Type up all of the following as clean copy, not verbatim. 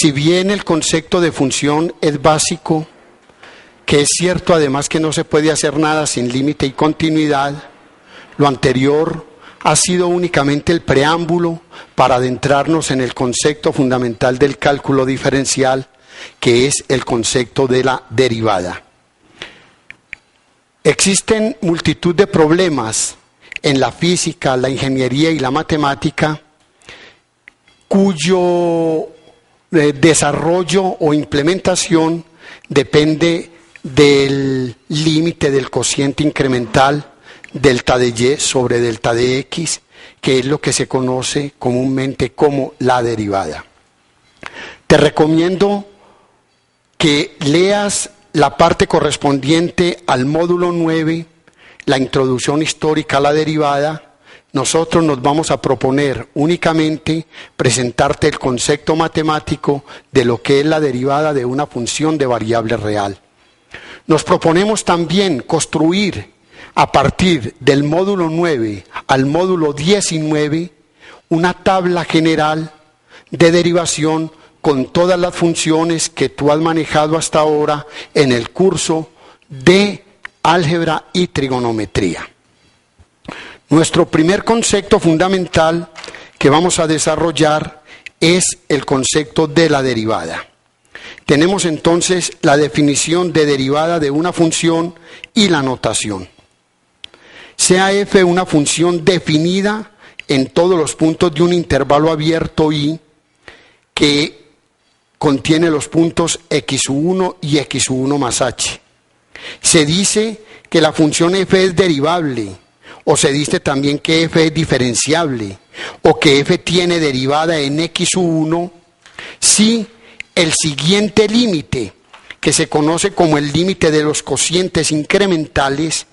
si bien el concepto de función es básico, que es cierto además que no se puede hacer nada sin límite y continuidad, lo anterior ha sido únicamente el preámbulo para adentrarnos en el concepto fundamental del cálculo diferencial, que es el concepto de la derivada. Existen multitud de problemas en la física, la ingeniería y la matemática cuyo desarrollo o implementación depende del límite del cociente incremental delta de y sobre delta de x, que es lo que se conoce comúnmente como la derivada. Te recomiendo que leas la parte correspondiente al módulo 9, la introducción histórica a la derivada. Nosotros nos vamos a proponer únicamente presentarte el concepto matemático de lo que es la derivada de una función de variable real. Nos proponemos también construir a partir del módulo 9 al módulo 19 una tabla general de derivación con todas las funciones que tú has manejado hasta ahora en el curso de álgebra y trigonometría. Nuestro primer concepto fundamental que vamos a desarrollar es el concepto de la derivada. Tenemos entonces la definición de derivada de una función y la notación. Sea f una función definida en todos los puntos de un intervalo abierto y que contiene los puntos x1 y x1 más h. Se dice que la función f es derivable, o se dice también que f es diferenciable, o que f tiene derivada en x1 si el siguiente límite, que se conoce como el límite de los cocientes incrementales,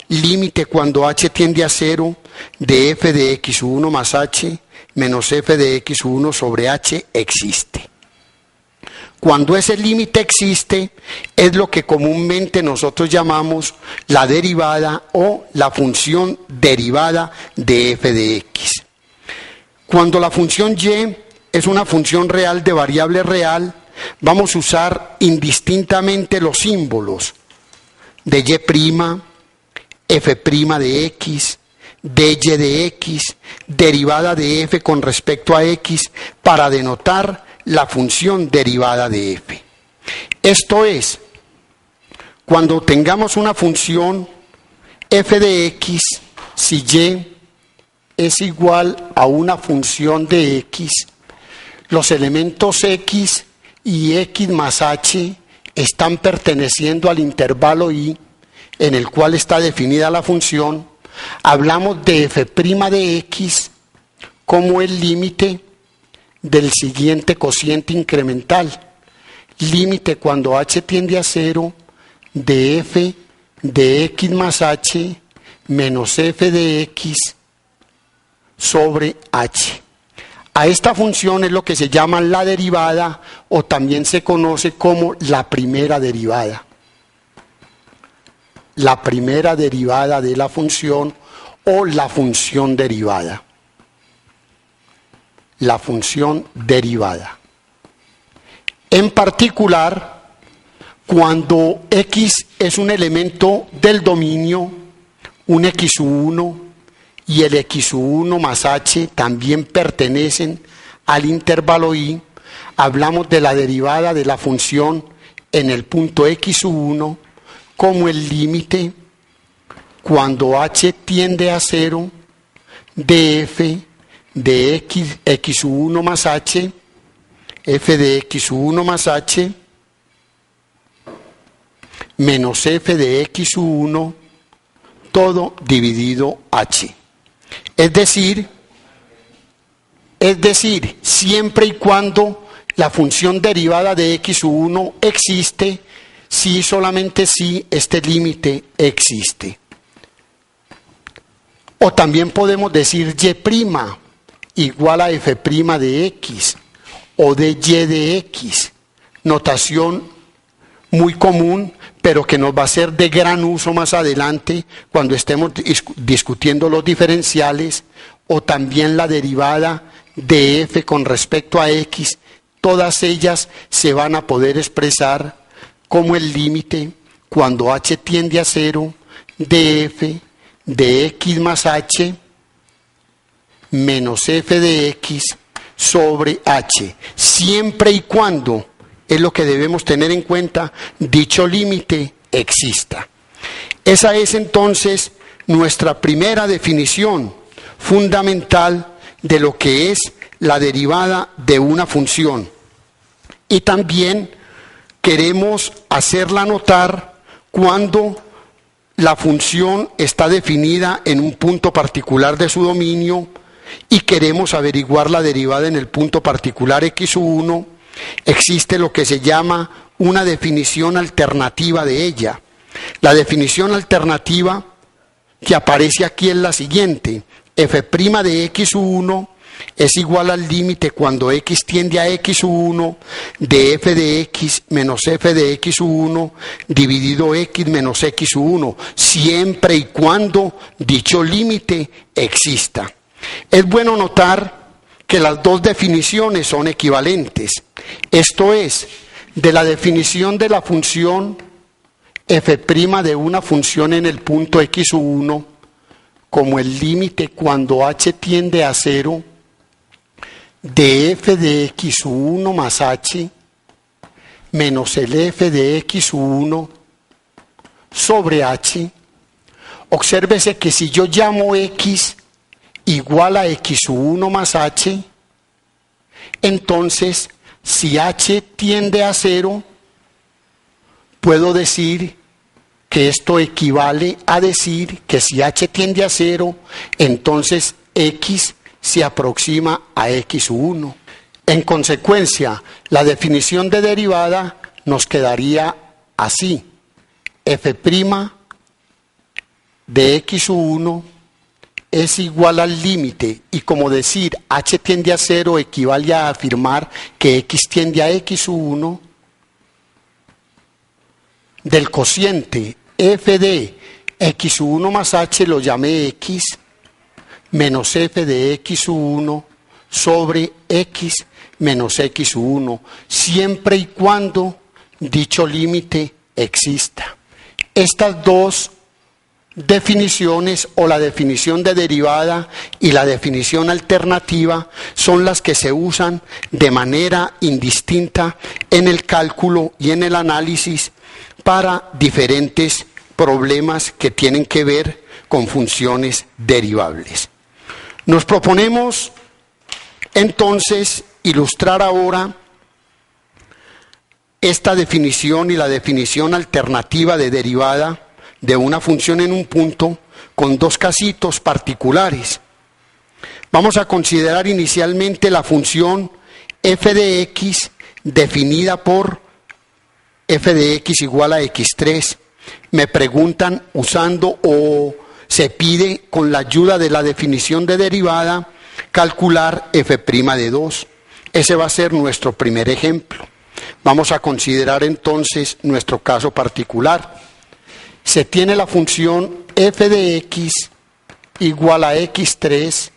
límite cuando h tiende a 0 de f de x1 más h menos f de x1 sobre h existe. Cuando ese límite existe, es lo que comúnmente nosotros llamamos la derivada o la función derivada de f de x. Cuando la función y es una función real de variable real, vamos a usar indistintamente los símbolos de y', f' de x, dy de x, derivada de f con respecto a x, para denotar la función derivada de f. Esto es, cuando tengamos una función f de x, si y es igual a una función de x, los elementos x y x más h están perteneciendo al intervalo y en el cual está definida la función. Hablamos de f' de x como el límite del siguiente cociente incremental, límite cuando h tiende a 0 de f de x más h menos f de x sobre h. A esta función es lo que se llama la derivada, o también se conoce como la primera derivada. La primera derivada de la función o la función derivada. La función derivada. En particular, cuando x es un elemento del dominio, un x1 y el x1 más h también pertenecen al intervalo y, hablamos de la derivada de la función en el punto x1 como el límite cuando h tiende a 0 de f de x1 más h, f de x1 más h, menos f de x1, todo dividido h. Es decir, siempre y cuando la función derivada de x1 existe, si solamente si este límite existe. O también podemos decir y igual a f' de x o de y de x, notación muy común, pero que nos va a ser de gran uso más adelante cuando estemos discutiendo los diferenciales, o también la derivada de f con respecto a x, todas ellas se van a poder expresar como el límite cuando h tiende a 0 de f de x más h menos f de x sobre h, siempre y cuando, es lo que debemos tener en cuenta, dicho límite exista. Esa es entonces nuestra primera definición fundamental de lo que es la derivada de una función. Y también queremos hacerla notar cuando la función está definida en un punto particular de su dominio y queremos averiguar la derivada en el punto particular x1, existe lo que se llama una definición alternativa de ella. La definición alternativa que aparece aquí es la siguiente: f' de x1 es igual al límite cuando x tiende a x1 de f de x menos f de x1 dividido x menos x1, siempre y cuando dicho límite exista. Es bueno notar que las dos definiciones son equivalentes. Esto es, de la definición de la función f' de una función en el punto x1 como el límite cuando h tiende a 0 de f de x1 más h menos el f de x1 sobre h. Obsérvese que si yo llamo x igual a x1 más h, entonces si h tiende a 0, puedo decir que esto equivale a decir que si h tiende a 0, entonces x se aproxima a x1. En consecuencia, la definición de derivada nos quedaría así: f' de x1 es igual al límite, y como decir h tiende a 0 equivale a afirmar que x tiende a x1, del cociente f de x1 más h lo llamé x, menos f de x1 sobre x menos x1, siempre y cuando dicho límite exista. Estas dos definiciones, o la definición de derivada y la definición alternativa, son las que se usan de manera indistinta en el cálculo y en el análisis para diferentes problemas que tienen que ver con funciones derivables. Nos proponemos entonces ilustrar ahora esta definición y la definición alternativa de derivada de una función en un punto con dos casitos particulares. Vamos a considerar inicialmente la función f de x definida por f de x igual a x3. Me preguntan usando o se pide con la ayuda de la definición de derivada calcular f' de 2. Ese va a ser nuestro primer ejemplo. Vamos a considerar entonces nuestro caso particular. Se tiene la función f de x igual a x3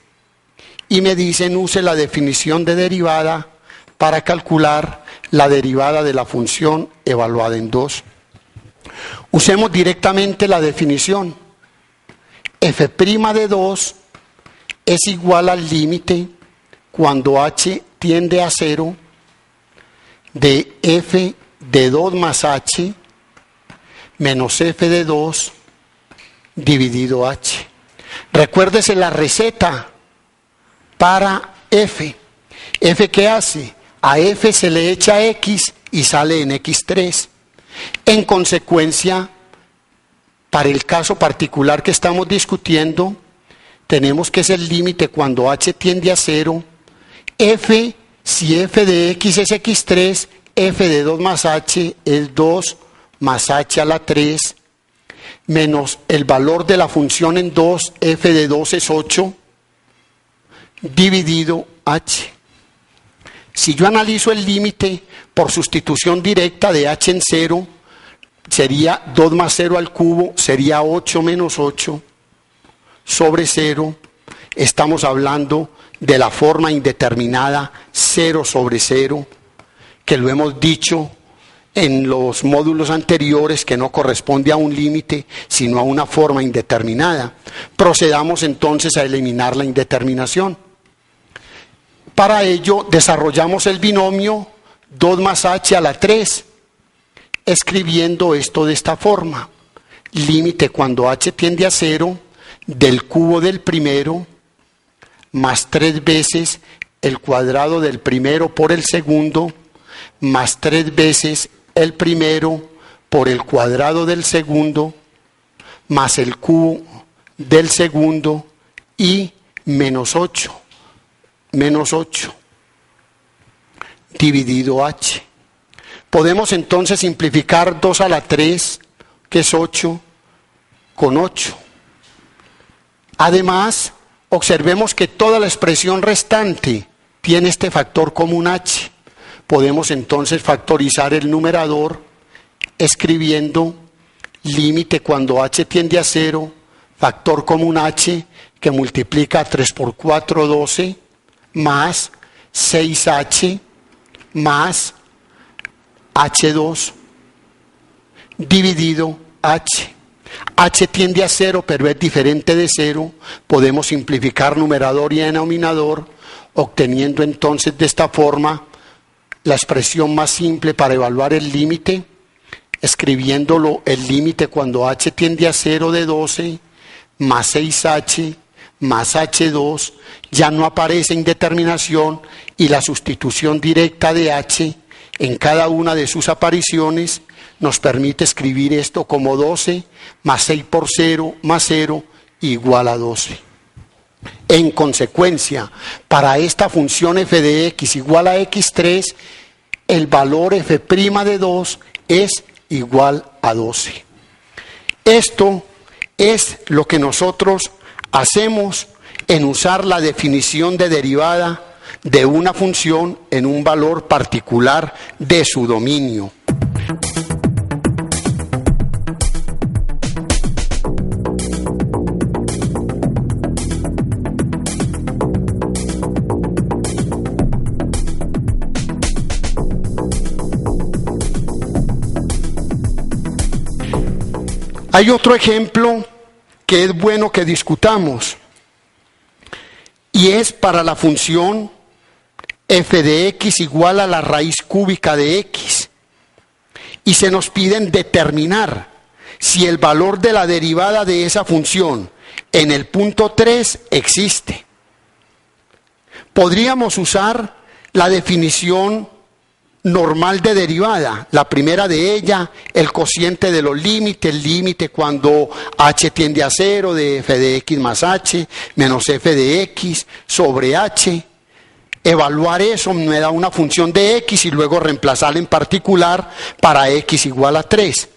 y me dicen use la definición de derivada para calcular la derivada de la función evaluada en 2. Usemos directamente la definición. f' de 2 es igual al límite cuando h tiende a 0 de f de 2 más h menos f de 2 dividido h. Recuérdese la receta para f. ¿F qué hace? A f se le echa x y sale en x3. En consecuencia, para el caso particular que estamos discutiendo, tenemos que es el límite cuando h tiende a 0. F, si f de x es x3, f de 2 más h es 2 más h a la 3, menos el valor de la función en 2, f de 2 es 8, dividido h. Si yo analizo el límite por sustitución directa de h en 0, sería 2 más 0 al cubo, sería 8 menos 8 sobre 0. Estamos hablando de la forma indeterminada 0 sobre 0. que lo hemos dicho en los módulos anteriores, que no corresponde a un límite, sino a una forma indeterminada. Procedamos entonces a eliminar la indeterminación. Para ello, desarrollamos el binomio 2 más h a la 3, escribiendo esto de esta forma. Límite cuando h tiende a 0 del cubo del primero más 3 veces el cuadrado del primero por el segundo más 3 veces el primero por el cuadrado del segundo más el cubo del segundo y menos 8 dividido h. Podemos entonces simplificar 2 a la 3, que es 8, con 8. Además, observemos que toda la expresión restante tiene este factor común h. Podemos entonces factorizar el numerador escribiendo límite cuando h tiende a 0, factor común h, que multiplica 3 por 4, 12, más 6h, más h2, dividido h. H tiende a 0, pero es diferente de 0. Podemos simplificar numerador y denominador, obteniendo entonces de esta forma la expresión más simple para evaluar el límite, escribiéndolo el límite cuando h tiende a 0 de 12, más 6h, más h2, ya no aparece indeterminación y la sustitución directa de h en cada una de sus apariciones nos permite escribir esto como 12 más 6 por 0 más 0 igual a 12. En consecuencia, para esta función f de x igual a x3, el valor f' de 2 es igual a 12. Esto es lo que nosotros hacemos en usar la definición de derivada de una función en un valor particular de su dominio. Hay otro ejemplo que es bueno que discutamos, y es para la función f de x igual a la raíz cúbica de x, y se nos piden determinar si el valor de la derivada de esa función en el punto 3 existe. Podríamos usar la definición normal de derivada, la primera de ella, el cociente de los límites, el límite cuando h tiende a 0 de f de x más h menos f de x sobre h. Evaluar eso me da una función de x y luego reemplazarla en particular para x igual a 3.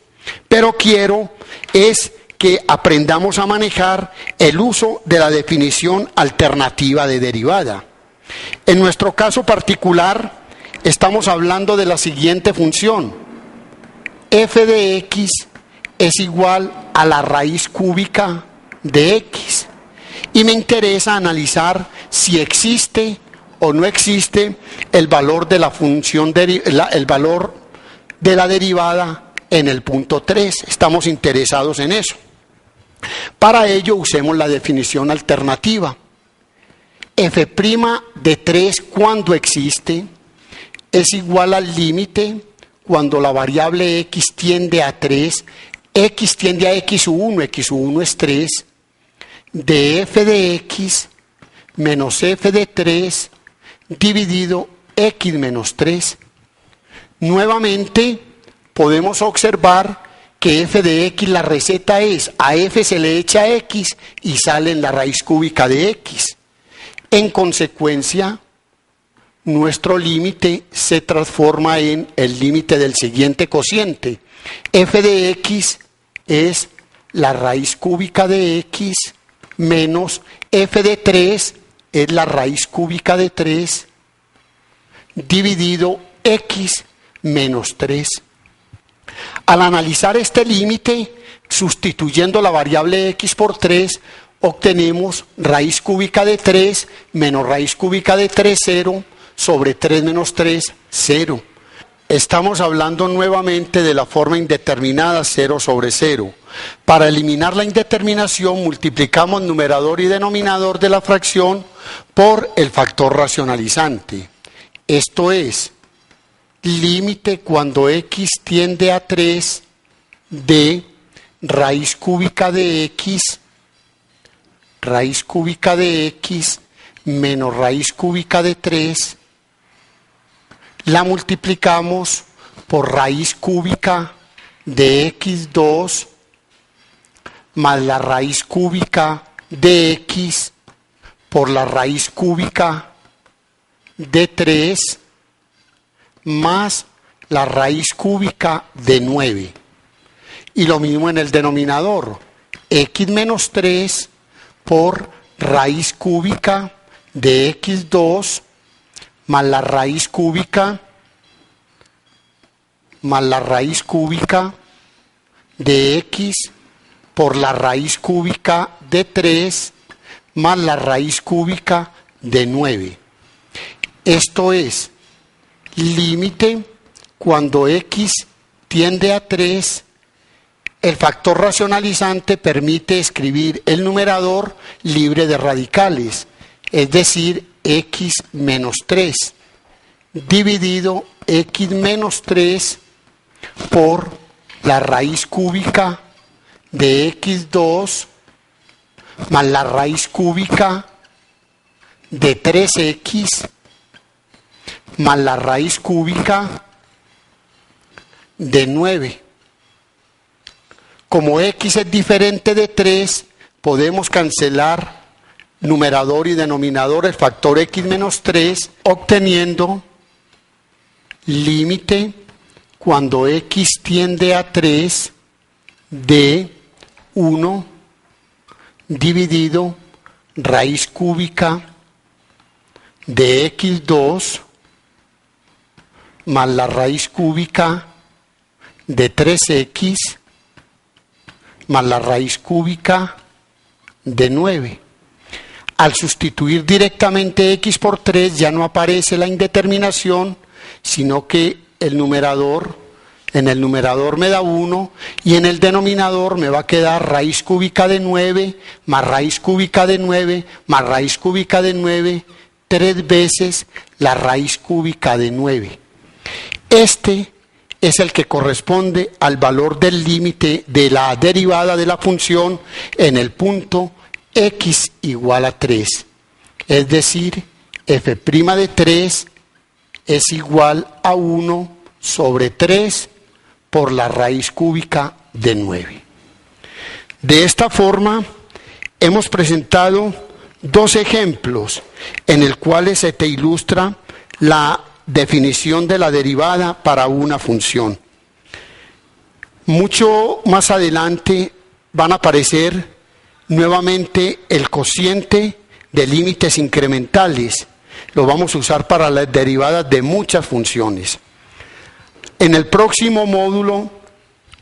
Pero quiero es que aprendamos a manejar el uso de la definición alternativa de derivada. En nuestro caso particular, estamos hablando de la siguiente función. F de x es igual a la raíz cúbica de x. Y me interesa analizar si existe o no existe el valor de la función, el valor de la derivada en el punto 3. Estamos interesados en eso. Para ello usemos la definición alternativa. F' de 3 cuando existe es igual al límite cuando la variable x tiende a 3, x tiende a x1, x1 es 3, de f de x menos f de 3 dividido x menos 3. Nuevamente podemos observar que f de x, la receta es a f se le echa x y sale en la raíz cúbica de x. En consecuencia, nuestro límite se transforma en el límite del siguiente cociente. F de x es la raíz cúbica de x menos f de 3 es la raíz cúbica de 3 dividido x menos 3. Al analizar este límite, sustituyendo la variable x por 3, obtenemos raíz cúbica de 3 menos raíz cúbica de 3, 0, sobre 3 menos 3, 0. Estamos hablando nuevamente de la forma indeterminada 0 sobre 0. Para eliminar la indeterminación multiplicamos numerador y denominador de la fracción por el factor racionalizante. Esto es, límite cuando x tiende a 3 de raíz cúbica de x menos raíz cúbica de 3, la multiplicamos por raíz cúbica de x2 más la raíz cúbica de x por la raíz cúbica de 3 más la raíz cúbica de 9. Y lo mismo en el denominador, x menos 3 por raíz cúbica de x2 más la raíz cúbica de x por la raíz cúbica de 3 más la raíz cúbica de 9. Esto es, límite cuando x tiende a 3, el factor racionalizante permite escribir el numerador libre de radicales, es decir, x menos 3, dividido x menos 3 por la raíz cúbica de x2 más la raíz cúbica de 3x más la raíz cúbica de 9. Como x es diferente de 3, podemos cancelar numerador y denominador, el factor x menos 3, obteniendo límite cuando x tiende a 3 de 1 dividido raíz cúbica de x2 más la raíz cúbica de 3x más la raíz cúbica de 9. Al sustituir directamente x por 3 ya no aparece la indeterminación, sino que en el numerador me da 1 y en el denominador me va a quedar raíz cúbica de 9 más raíz cúbica de 9 más raíz cúbica de 9, 3 veces la raíz cúbica de 9. Este es el que corresponde al valor del límite de la derivada de la función en el punto x igual a 3. Es decir, f' de 3 es igual a 1 sobre 3 por la raíz cúbica de 9. De esta forma, hemos presentado dos ejemplos en el cuales se te ilustra la definición de la derivada para una función. Mucho más adelante van a aparecer nuevamente el cociente de límites incrementales. Lo vamos a usar para las derivadas de muchas funciones. En el próximo módulo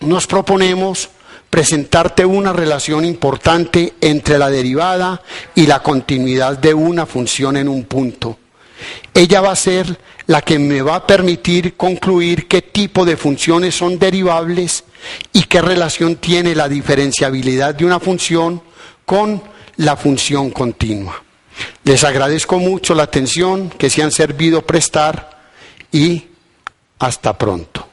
nos proponemos presentarte una relación importante entre la derivada y la continuidad de una función en un punto. Ella va a ser la que me va a permitir concluir qué tipo de funciones son derivables y qué relación tiene la diferenciabilidad de una función con la función continua. Les agradezco mucho la atención que se han servido prestar y hasta pronto.